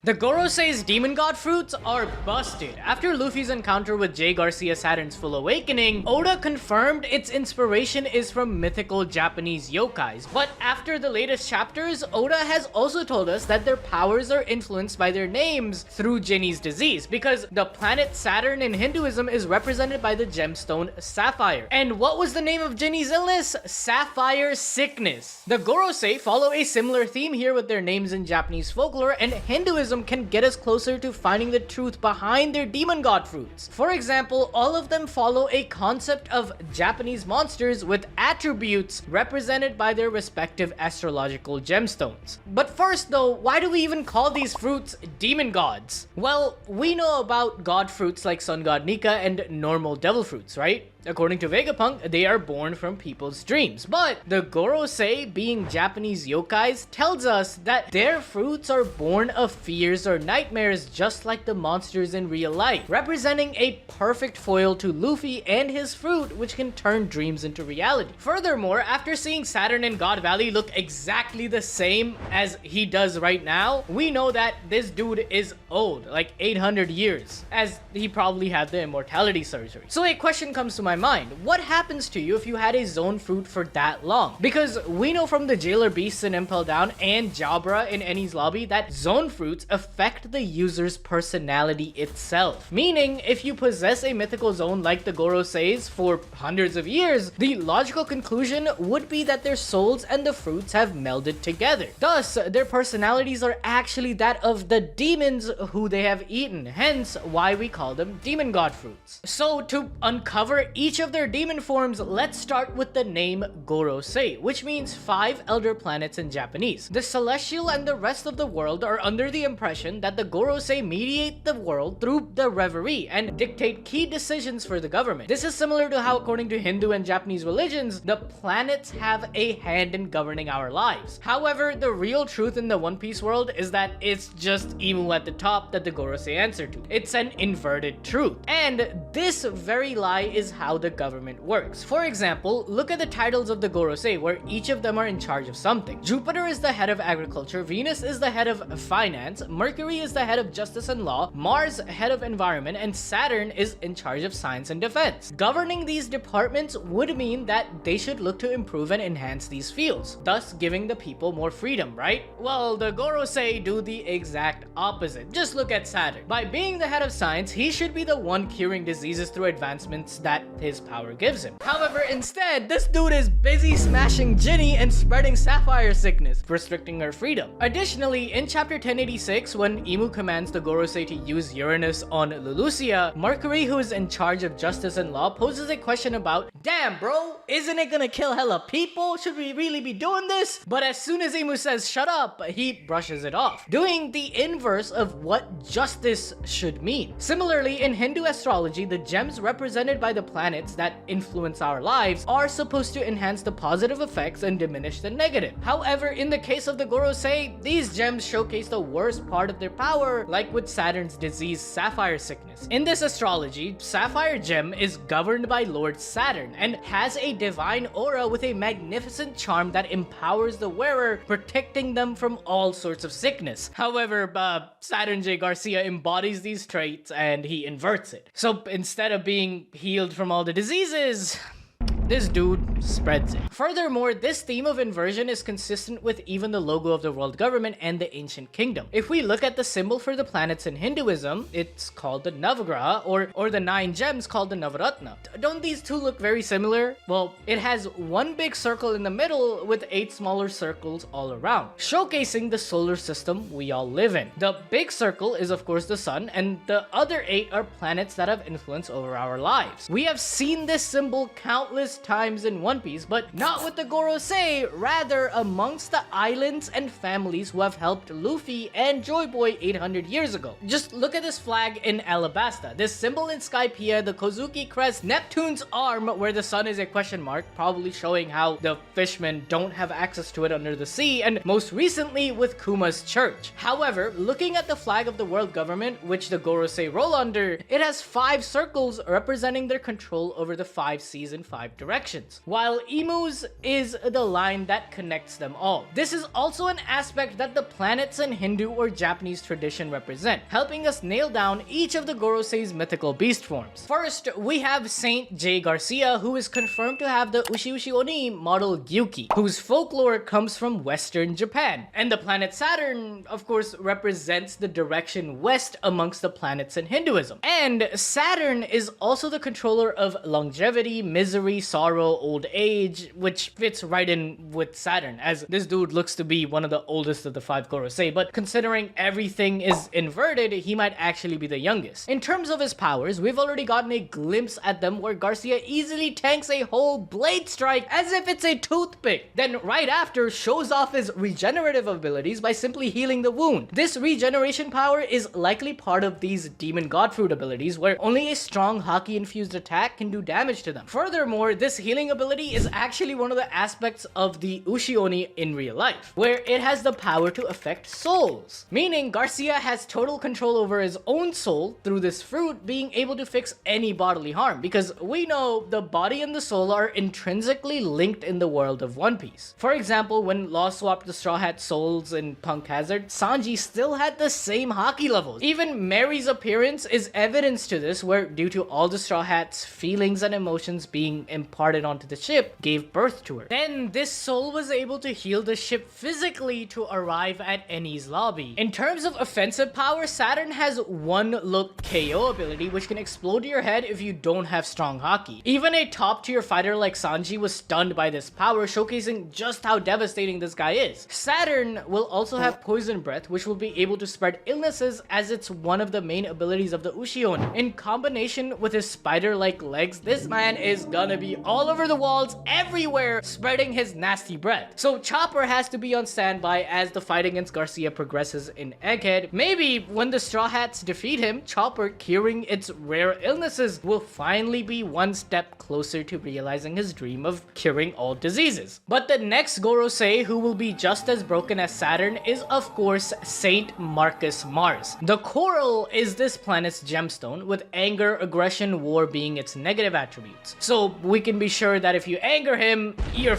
The Gorosei's demon god fruits are busted. After Luffy's encounter with Jay Garcia Saturn's full awakening, Oda confirmed its inspiration is from mythical Japanese yokais. But after the latest chapters, Oda has also told us that their powers are influenced by their names through Jinny's disease, because the planet Saturn in Hinduism is represented by the gemstone sapphire. And what was the name of Jinny's illness? Sapphire sickness. The Gorosei follow a similar theme here with their names in Japanese folklore, and Hinduism can get us closer to finding the truth behind their demon god fruits. For example, all of them follow a concept of Japanese monsters with attributes represented by their respective astrological gemstones. But first though, why do we even call these fruits demon gods? Well, we know about god fruits like sun god Nika and normal devil fruits, right? According to Vegapunk, they are born from people's dreams. But the Gorosei, being Japanese yokais, tells us that their fruits are born of fears or nightmares just like the monsters in real life, representing a perfect foil to Luffy and his fruit, which can turn dreams into reality. Furthermore, after seeing Saturn in God Valley look exactly the same as he does right now, we know that this dude is old, like 800 years, as he probably had the immortality surgery. So a question comes to my mind. What happens to you if you had a zoan fruit for that long? Because we know from the Jailer Beasts in Impel Down and Jabra in Enies Lobby that zoan fruits affect the user's personality itself. Meaning, if you possess a mythical zoan like the Goroseis for hundreds of years, the logical conclusion would be that their souls and the fruits have melded together. Thus, their personalities are actually that of the demons who they have eaten, hence why we call them demon god fruits. So to uncover each of their demon forms, let's start with the name Gorosei, which means 5 elder planets in Japanese. The celestial and the rest of the world are under the impression that the Gorosei mediate the world through the reverie and dictate key decisions for the government. This is similar to how, according to Hindu and Japanese religions, the planets have a hand in governing our lives. However, the real truth in the One Piece world is that it's just Imu at the top that the Gorosei answer to. It's an inverted truth. And this very lie is how the government works. For example, look at the titles of the Gorosei, where each of them are in charge of something. Jupiter is the head of agriculture, Venus is the head of finance, Mercury is the head of justice and law, Mars head of environment, and Saturn is in charge of science and defense. Governing these departments would mean that they should look to improve and enhance these fields, thus giving the people more freedom, right? Well, the Gorosei do the exact opposite. Just look at Saturn. By being the head of science, he should be the one curing diseases through advancements that his power gives him. However, instead, this dude is busy smashing Jinny and spreading sapphire sickness, restricting her freedom. Additionally, in chapter 1086, when Imu commands the Gorosei to use Uranus on Lulusia, Mercury, who is in charge of justice and law, poses a question about, damn bro, isn't it gonna kill hella people? Should we really be doing this? But as soon as Imu says shut up, he brushes it off, doing the inverse of what justice should mean. Similarly, in Hindu astrology, the gems represented by the planets that influence our lives are supposed to enhance the positive effects and diminish the negative. However, in the case of the Gorosei, these gems showcase the worst part of their power, like with Saturn's disease Sapphire sickness. In this astrology, Sapphire gem is governed by Lord Saturn and has a divine aura with a magnificent charm that empowers the wearer, protecting them from all sorts of sickness. However, Saturn Jay Garcia embodies these traits and he inverts it. So instead of being healed from all the diseases, this dude spreads it. Furthermore, this theme of inversion is consistent with even the logo of the world government and the ancient kingdom. If we look at the symbol for the planets in Hinduism, it's called the Navagraha, or the 9 gems called the Navaratna. Don't these two look very similar? Well, it has one big circle in the middle with 8 smaller circles all around, showcasing the solar system we all live in. The big circle is of course the sun, and the other 8 are planets that have influence over our lives. We have seen this symbol countless times in One Piece, but not with the Gorosei, rather amongst the islands and families who have helped Luffy and Joy Boy 800 years ago. Just look at this flag in Alabasta, this symbol in Skypiea, the Kozuki crest, Neptune's arm where the sun is a question mark, probably showing how the fishmen don't have access to it under the sea, and most recently with Kuma's church. However, looking at the flag of the world government, which the Gorosei roll under, it has 5 circles representing their control over the 5 seas and 5 directions. directions, while Imu's is the line that connects them all. This is also an aspect that the planets in Hindu or Japanese tradition represent, helping us nail down each of the Gorosei's mythical beast forms. First, we have Saint Jay Garcia, who is confirmed to have the Ushi Ushi Oni model Gyuki, whose folklore comes from Western Japan. And the planet Saturn, of course, represents the direction west amongst the planets in Hinduism. And Saturn is also the controller of longevity, misery, sorrow, old age, which fits right in with Saturn, as this dude looks to be one of the oldest of the 5 Gorosei, but considering everything is inverted, he might actually be the youngest. In terms of his powers, we've already gotten a glimpse at them where Garcia easily tanks a whole blade strike as if it's a toothpick, then right after shows off his regenerative abilities by simply healing the wound. This regeneration power is likely part of these demon god fruit abilities where only a strong Haki infused attack can do damage to them. Furthermore, this healing ability is actually one of the aspects of the Ushioni in real life, where it has the power to affect souls, meaning Garcia has total control over his own soul through this fruit being able to fix any bodily harm, because we know the body and the soul are intrinsically linked in the world of One Piece. For example, when Law swapped the Straw Hat souls in Punk Hazard, Sanji still had the same Haki levels. Even Mary's appearance is evidence to this, where due to all the Straw Hats' feelings and emotions being imparted onto the ship, gave birth to her. Then this soul was able to heal the ship physically to arrive at Eni's lobby. In terms of offensive power, Saturn has one look KO ability which can explode your head if you don't have strong Haki. Even a top tier fighter like Sanji was stunned by this power, showcasing just how devastating this guy is. Saturn will also have poison breath, which will be able to spread illnesses as it's one of the main abilities of the Ushion. In combination with his spider-like legs, this man is gonna be all over the walls, everywhere, spreading his nasty breath. So Chopper has to be on standby as the fight against Garcia progresses in Egghead. Maybe when the Straw Hats defeat him, Chopper, curing its rare illnesses, will finally be one step closer to realizing his dream of curing all diseases. But the next Gorosei who will be just as broken as Saturn is of course Saint Marcus Mars. The coral is this planet's gemstone, with anger, aggression, war being its negative attributes. So we can be sure that if you anger him, you're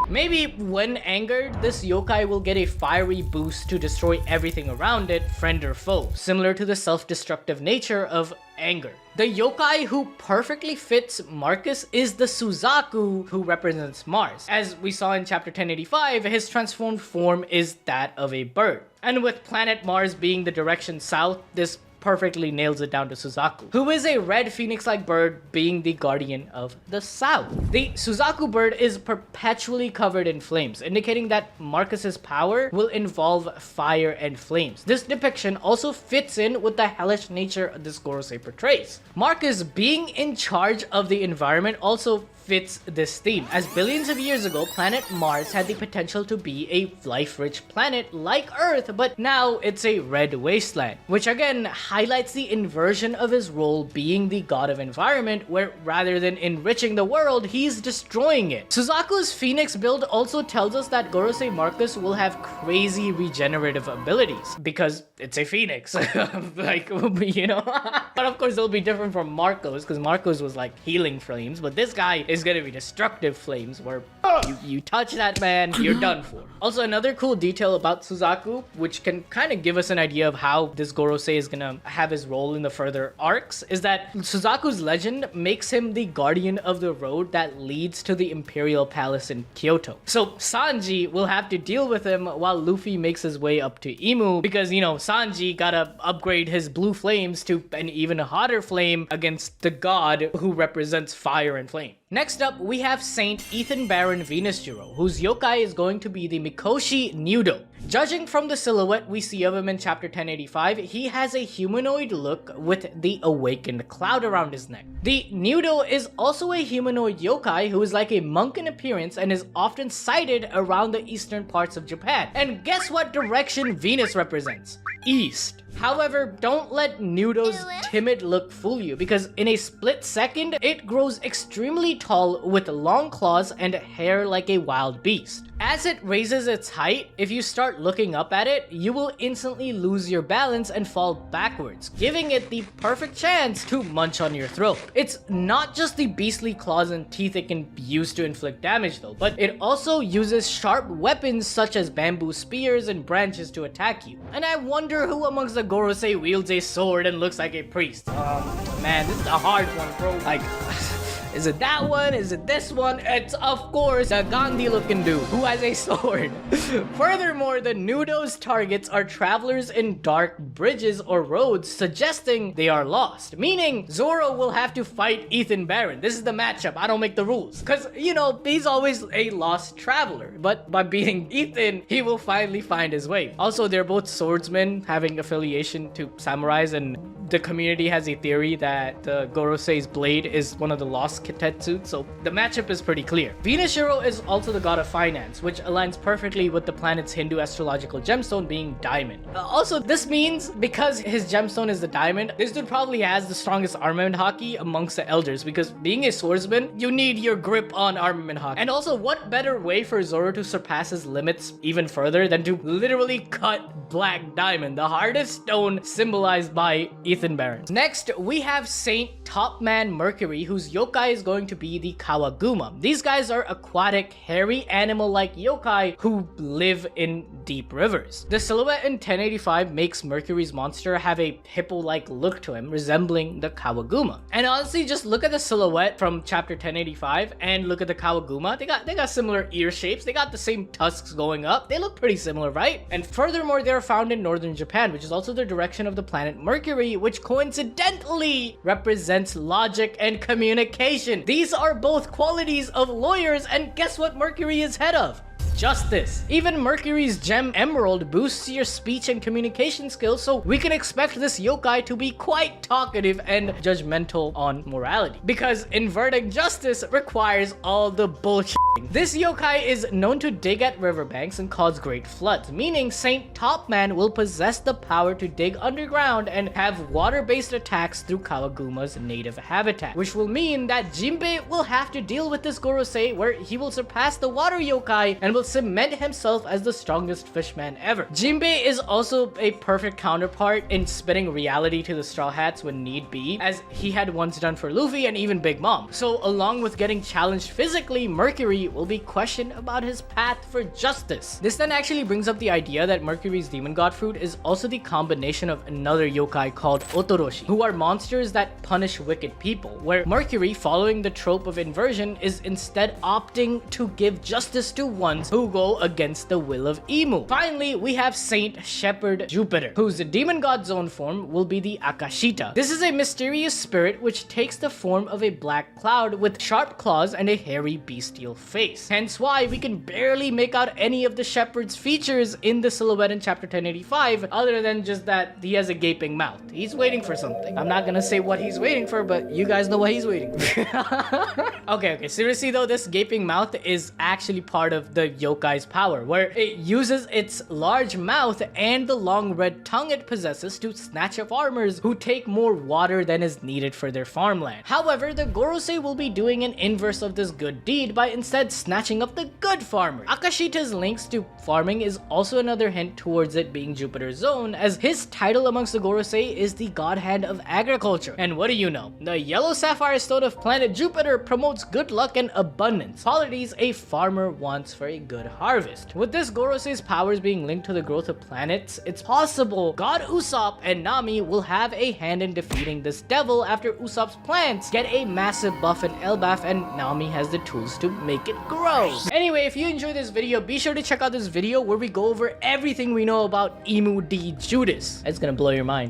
Maybe when angered, this yokai will get a fiery boost to destroy everything around it, friend or foe, similar to the self-destructive nature of anger. The yokai who perfectly fits Marcus is the Suzaku, who represents Mars. As we saw in chapter 1085, his transformed form is that of a bird. And with planet Mars being the direction south, this perfectly nails it down to Suzaku, who is a red phoenix-like bird being the guardian of the south. The Suzaku bird is perpetually covered in flames, indicating that Marcus's power will involve fire and flames. This depiction also fits in with the hellish nature this Gorosei portrays. Marcus being in charge of the environment also fits this theme, as billions of years ago, planet Mars had the potential to be a life-rich planet like Earth, but now it's a red wasteland, which again highlights the inversion of his role being the god of environment, where rather than enriching the world, he's destroying it. Suzaku's Phoenix build also tells us that Gorosei Marcus will have crazy regenerative abilities, because it's a Phoenix. Like, you know? But of course, it'll be different from Marcos, because Marcos was like healing flames, but this guy is gonna be destructive flames, where you touch that man, you're done for. Also, another cool detail about Suzaku, which can kind of give us an idea of how this Gorosei is gonna have his role in the further arcs, is that Suzaku's legend makes him the guardian of the road that leads to the Imperial Palace in Kyoto. So Sanji will have to deal with him while Luffy makes his way up to Imu, because, you know, Sanji gotta upgrade his blue flames to an even hotter flame against the god who represents fire and flame. Next up, we have Saint Ethan Baron Venus Jiro, whose yokai is going to be the Mikoshi Nudo. Judging from the silhouette we see of him in chapter 1085, he has a humanoid look with the awakened cloud around his neck. The Nudo is also a humanoid yokai who is like a monk in appearance and is often sighted around the eastern parts of Japan. And guess what direction Venus represents? East. However, don't let Nudo's timid look fool you, because in a split second, it grows extremely tall with long claws and hair like a wild beast. As it raises its height, if you start looking up at it, you will instantly lose your balance and fall backwards, giving it the perfect chance to munch on your throat. It's not just the beastly claws and teeth it can use to inflict damage though, but it also uses sharp weapons such as bamboo spears and branches to attack you. And I wonder who amongst the Gorosei wields a sword and looks like a priest. Man, this is a hard one, bro. Like, is it that one? Is it this one? It's, of course, the Gandhi looking dude who has a sword. Furthermore, the Nudo's targets are travelers in dark bridges or roads, suggesting they are lost. Meaning, Zoro will have to fight Ethan Barron. This is the matchup. I don't make the rules. Because, you know, he's always a lost traveler. But by being Ethan, he will finally find his way. Also, they're both swordsmen having affiliation to samurais, and the community has a theory that the Gorosei's blade is one of the lost Kitetsu, so the matchup is pretty clear. Venusshiro is also the god of finance, which aligns perfectly with the planet's Hindu astrological gemstone being diamond. Also, this means because his gemstone is the diamond, this dude probably has the strongest armament haki amongst the elders, because being a swordsman, you need your grip on armament haki. And also, what better way for Zoro to surpass his limits even further than to literally cut black diamond, the hardest stone symbolized by Ethan Barron. Next, we have Saint Topman Mercury, whose yokai is going to be the Kawaguma. These guys are aquatic, hairy animal-like yokai who live in deep rivers. The silhouette in 1085 makes Mercury's monster have a hippo-like look to him, resembling the Kawaguma. And honestly, just look at the silhouette from chapter 1085 and look at the Kawaguma. They got similar ear shapes. They got the same tusks going up. They look pretty similar, right? And furthermore, they're found in northern Japan, which is also the direction of the planet Mercury, which coincidentally represents logic and communication. These are both qualities of lawyers, and guess what Mercury is head of? Justice. Even Mercury's gem emerald boosts your speech and communication skills, so we can expect this yokai to be quite talkative and judgmental on morality, because inverting justice requires all the bullshit. This yokai is known to dig at riverbanks and cause great floods, meaning Saint Topman will possess the power to dig underground and have water-based attacks through Kawaguma's native habitat, which will mean that Jinbei will have to deal with this Gorosei, where he will surpass the water yokai and will cement himself as the strongest fishman ever. Jinbei is also a perfect counterpart in spitting reality to the Straw Hats when need be, as he had once done for Luffy and even Big Mom. So along with getting challenged physically, Mercury will be questioned about his path for justice. This then actually brings up the idea that Mercury's demon god fruit is also the combination of another yokai called Otoroshi, who are monsters that punish wicked people, where Mercury, following the trope of inversion, is instead opting to give justice to ones who go against the will of Imu. Finally, we have Saint Shepherd Jupiter, whose demon god zone form will be the Akashita. This is a mysterious spirit which takes the form of a black cloud with sharp claws and a hairy bestial face. Hence why we can barely make out any of the shepherd's features in the silhouette in chapter 1085, other than just that he has a gaping mouth. He's waiting for something. I'm not gonna say what he's waiting for, but you guys know what he's waiting for. Okay, seriously though, this gaping mouth is actually part of the yokai's power, where it uses its large mouth and the long red tongue it possesses to snatch up farmers who take more water than is needed for their farmland. However, the Gorosei will be doing an inverse of this good deed by instead snatching up the good farmers. Akashita's links to farming is also another hint towards it being Jupiter's zone, as his title amongst the Gorosei is the god hand of agriculture. And what do you know? The yellow sapphire stone of planet Jupiter promotes good luck and abundance, qualities a farmer wants for a good harvest. With this Gorosei's powers being linked to the growth of planets, it's possible God Usopp and Nami will have a hand in defeating this devil after Usopp's plants get a massive buff in Elbaf and Nami has the tools to make it grow. Anyway, if you enjoyed this video, be sure to check out this video where we go over everything we know about Imu D Judas. It's gonna blow your mind.